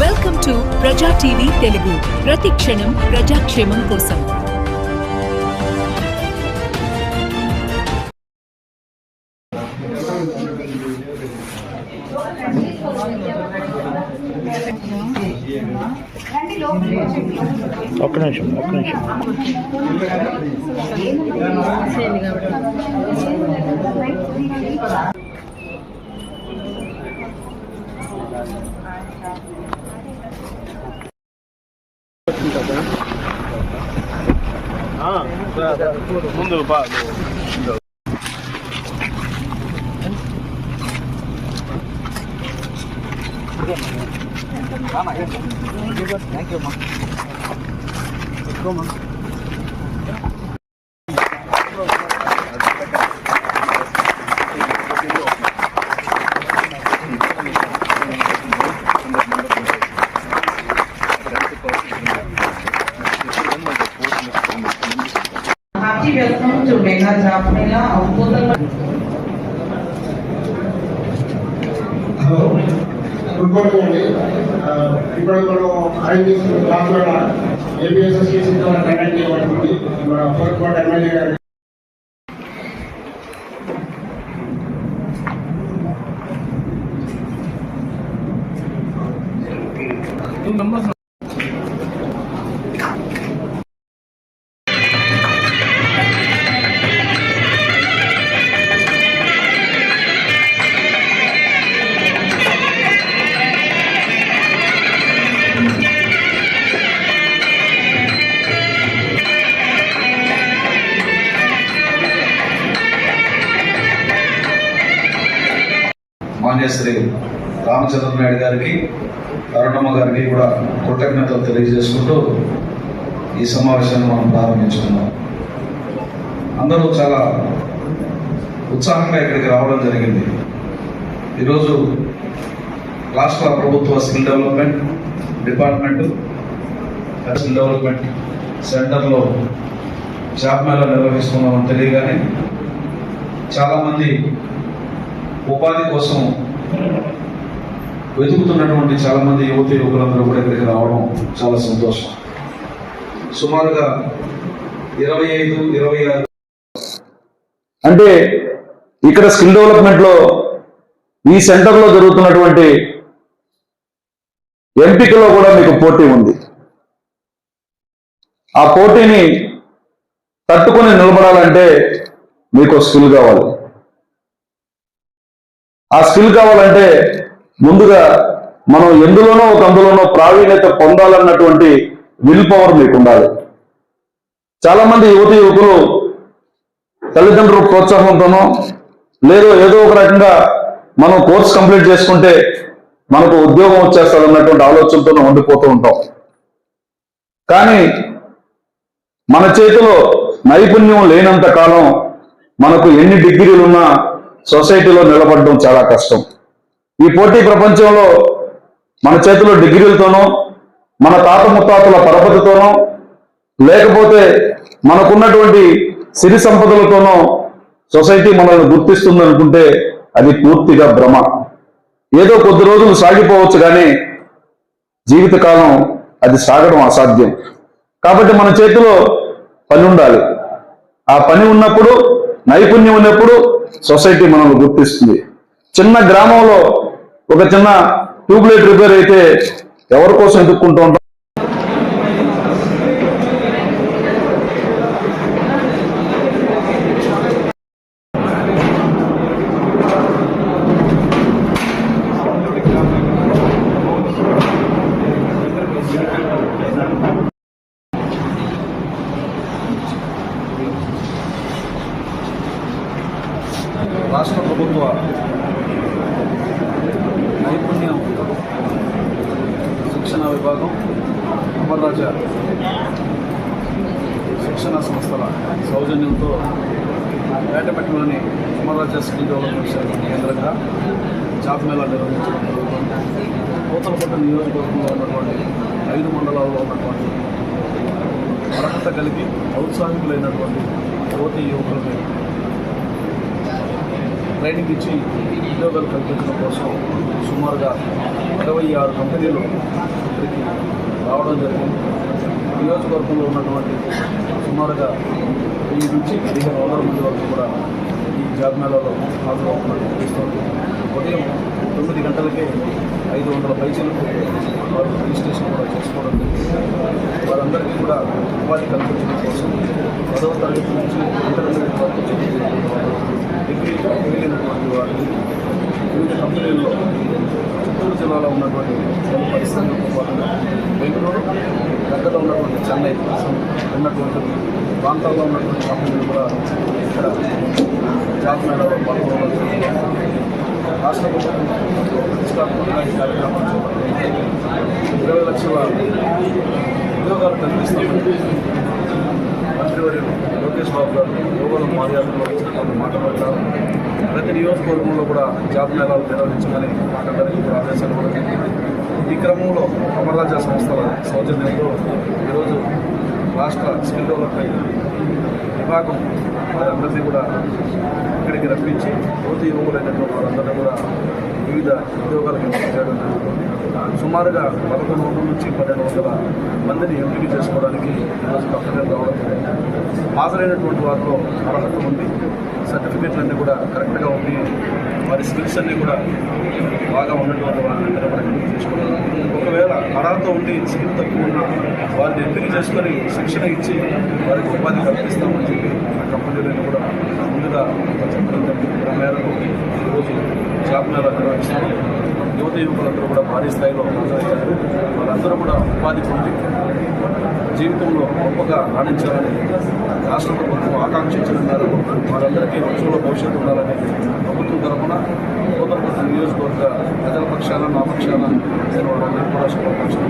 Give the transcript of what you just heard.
Welcome to ప్రజా TV Telugu. ప్రతి క్షణం ప్రజాక్షేమం కోసం. ఒక్క నిమిషం ముందు థ్యాంక్ యూ అమ్మా. Happy welcome to Mega Job Mela of Total. Hello. Good morning. ఇప్పుడు మనం ఆర్ఎంపీఎస్ క్లాస్ లో ఏపీఎస్ఎస్ కేసు కండక్ట్ చేయబడుతుంది. మన ఫోర్త్ కోర్ట్ ఎమ్మెల్యే గారు మాన్యశ్రీ రామచంద్ర నాయుడు గారికి, అరుణమ్మ గారికి కూడా కృతజ్ఞతలు తెలియజేసుకుంటూ ఈ సమావేశాన్ని మనం ప్రారంభించుకున్నాం. అందరూ చాలా ఉత్సాహంగా ఇక్కడికి రావడం జరిగింది. ఈరోజు రాష్ట్ర ప్రభుత్వ skill development department skill development సెంటర్లో జాబ్ మేళా నిర్వహిస్తున్నామని తెలియగానే చాలామంది ఉపాధి కోసం వెతుకుతున్నటువంటి చాలామంది యువకులందరూ కూడా ఇక్కడికి రావడం చాలా సంతోషం. సుమారుగా 25-26 అంటే ఇక్కడ స్కిల్ డెవలప్మెంట్ లో ఈ సెంటర్లో జరుగుతున్నటువంటి ఎంపికలో కూడా మీకు పోటీ ఉంది. ఆ పోటీని తట్టుకొని నిలబడాలంటే మీకు స్కిల్ కావాలి. ఆ స్కిల్ కావాలంటే ముందుగా మనం ఎందులోనో ఒక అందులోనో ప్రావీణ్యత పొందాలన్నటువంటి విల్ పవర్ మీకు ఉండాలి. చాలా మంది యువకులు తల్లిదండ్రుల ప్రోత్సాహంతోనో లేదో ఏదో ఒక రకంగా మనం కోర్స్ కంప్లీట్ చేసుకుంటే మనకు ఉద్యోగం వచ్చేస్తాదన్నటువంటి ఆలోచనతోనే ఉండిపోతూ ఉంటాం. కానీ మన చేతిలో నైపుణ్యం లేనంత కాలం మనకు ఎన్ని డిగ్రీలున్నా సొసైటీలో నిలబడడం చాలా కష్టం. ఈ పోటీ ప్రపంచంలో మన చేతిలో డిగ్రీలతోనో మన తాత ముత్తాతల పరపతితోనో లేకపోతే మనకున్నటువంటి సిరి సంపదలతోనో సొసైటీ మనల్ని గుర్తిస్తుంది అనుకుంటే అది పూర్తిగా భ్రమ. ఏదో కొద్ది రోజులు సాగిపోవచ్చు కానీ జీవితకాలం అది సాగడం అసాధ్యం. కాబట్టి మన చేతిలో పని ఉండాలి. ఆ పని ఉన్నప్పుడు, నైపుణ్యం ఉన్నప్పుడు సొసైటీ మనల్ని గుర్తిస్తుంది. చిన్న గ్రామంలో ఒక చిన్న ట్యూబ్లైట్ రిపేర్ అయితే ఎవరి కోసం ఎదుక్కుంటూ ఉంటాం. రాష్ట్ర ప్రభుత్వ నైపుణ్యం శిక్షణ విభాగం, అమర్రాజ శిక్షణ సంస్థల సౌజన్యంతో పేటపట్టిలోని అమర్రాజ స్కిల్ డెవలప్మెంట్ సెంటర్ కేంద్రంగా జాబ్ మేళా నిర్వహించడం జరుగుతుంది. నూతలపట్టు నియోజకవర్గంలో ఉన్నటువంటి 5 మండలాల్లో ఉన్నటువంటి అర్హత కలిగి ఔత్సాహికులైనటువంటి యువతీ యువకులకి ట్రైనింగ్ ఇచ్చి ఉద్యోగాలు కల్పించడం కోసం సుమారుగా 26 కంపెనీలు ఇక్కడికి రావడం జరిగింది. నియోజకవర్గంలో ఉన్నటువంటి సుమారుగా 1000 నుంచి 1500 మంది వరకు కూడా ఈ జాబ్ మేళాలో హాజరవుతున్నట్టు తెలుస్తోంది. ఉదయం 9 గంటలకే 500 పైసలకు వారు రిజిస్ట్రేషన్ కూడా చేసుకోవడం జరిగింది. వారందరికీ కూడా ఉపాధి కల్పించడం కోసం 10వ తరగతి నుంచి ఇంటర్మీడియట్ వరకు డిగ్రీ మిగిలినటువంటి వారిని వివిధ కంపెనీల్లో చిత్తూరు జిల్లాలో ఉన్నటువంటి పలు పరిశ్రమలతో పాటుగా బెంగళూరు, దగ్గరలో ఉన్నటువంటి చెన్నై ఉన్నటువంటి ప్రాంతాల్లో ఉన్నటువంటి కంపెనీలు కూడా ఇక్కడ జాబ్ మేళాలో పాల్గొనడం జరుగుతుంది. రాష్ట్ర ప్రభుత్వం ప్రతిష్టాత్మకంగా ఈ కార్యక్రమాలు 20 లక్షల ఉద్యోగాలు కల్పిస్తున్నారు. మంత్రివర్యులు లోకేష్ బాబు గారు యోగాల మర్యాదలో వచ్చినటువంటి మాట్లాడతారు. ప్రతి నియోజకవర్గంలో కూడా జాబ్ మేళాలు నిర్వహించమని మాట్లాడడానికి కూడా ఆదేశాలు కూడా జరిగింది. ఈ క్రమంలో అమర్రాజా సంస్థల సౌజన్యంలో ఈరోజు రాష్ట్ర స్కిల్ డెవలప్మెంట్ విభాగం వారందరినీ కూడా ఇక్కడికి రప్పించి యువతి యువకులైనటువంటి వారందరినీ కూడా వివిధ ఉద్యోగాలకు ఎంపిక చేయడం జరుగుతుంది. సుమారుగా 1100 నుంచి 1200 మందిని ఎంపిక చేసుకోవడానికి ఈరోజు కంపెనీలు రావడం జరిగింది. హాజరైనటువంటి వారిలో అర్హత ఉంది, సర్టిఫికేట్లన్నీ కూడా కరెక్ట్గా ఉంది, వారి స్కిల్స్ అన్నీ కూడా బాగా ఉన్నటువంటి వారిని కూడా ఎంపిక చేసుకోవడం. ఒకవేళ అర్హత ఉండి స్కిల్ తక్కువ ఉన్న వారిని ఎంపిక చేసుకొని శిక్షణ ఇచ్చి వారికి ఉపాధి కల్పిస్తామని చెప్పి ఆ కంపెనీలను కూడా ముందుగా చెప్పడం జరిగింది. ఆ మేరకు ఈరోజు జాబ్ మేళా నిర్వహిస్తాము. యువత యువకులందరూ కూడా భారీ స్థాయిలో హాజరయ్యారు. వాళ్ళందరూ కూడా ఉపాధి పొంది జీవితంలో గొప్పగా రాణించాలని రాష్ట్ర ప్రభుత్వం ఆకాంక్షించిన మేరకు వారందరికీ ఉజ్వల భవిష్యత్తు ఉండాలని ప్రభుత్వం తరఫున నూతన నియోజకవర్గ ప్రజల పక్షాన నా పక్షాన నేను వారందరికీ కూడా శుభాకాంక్షలు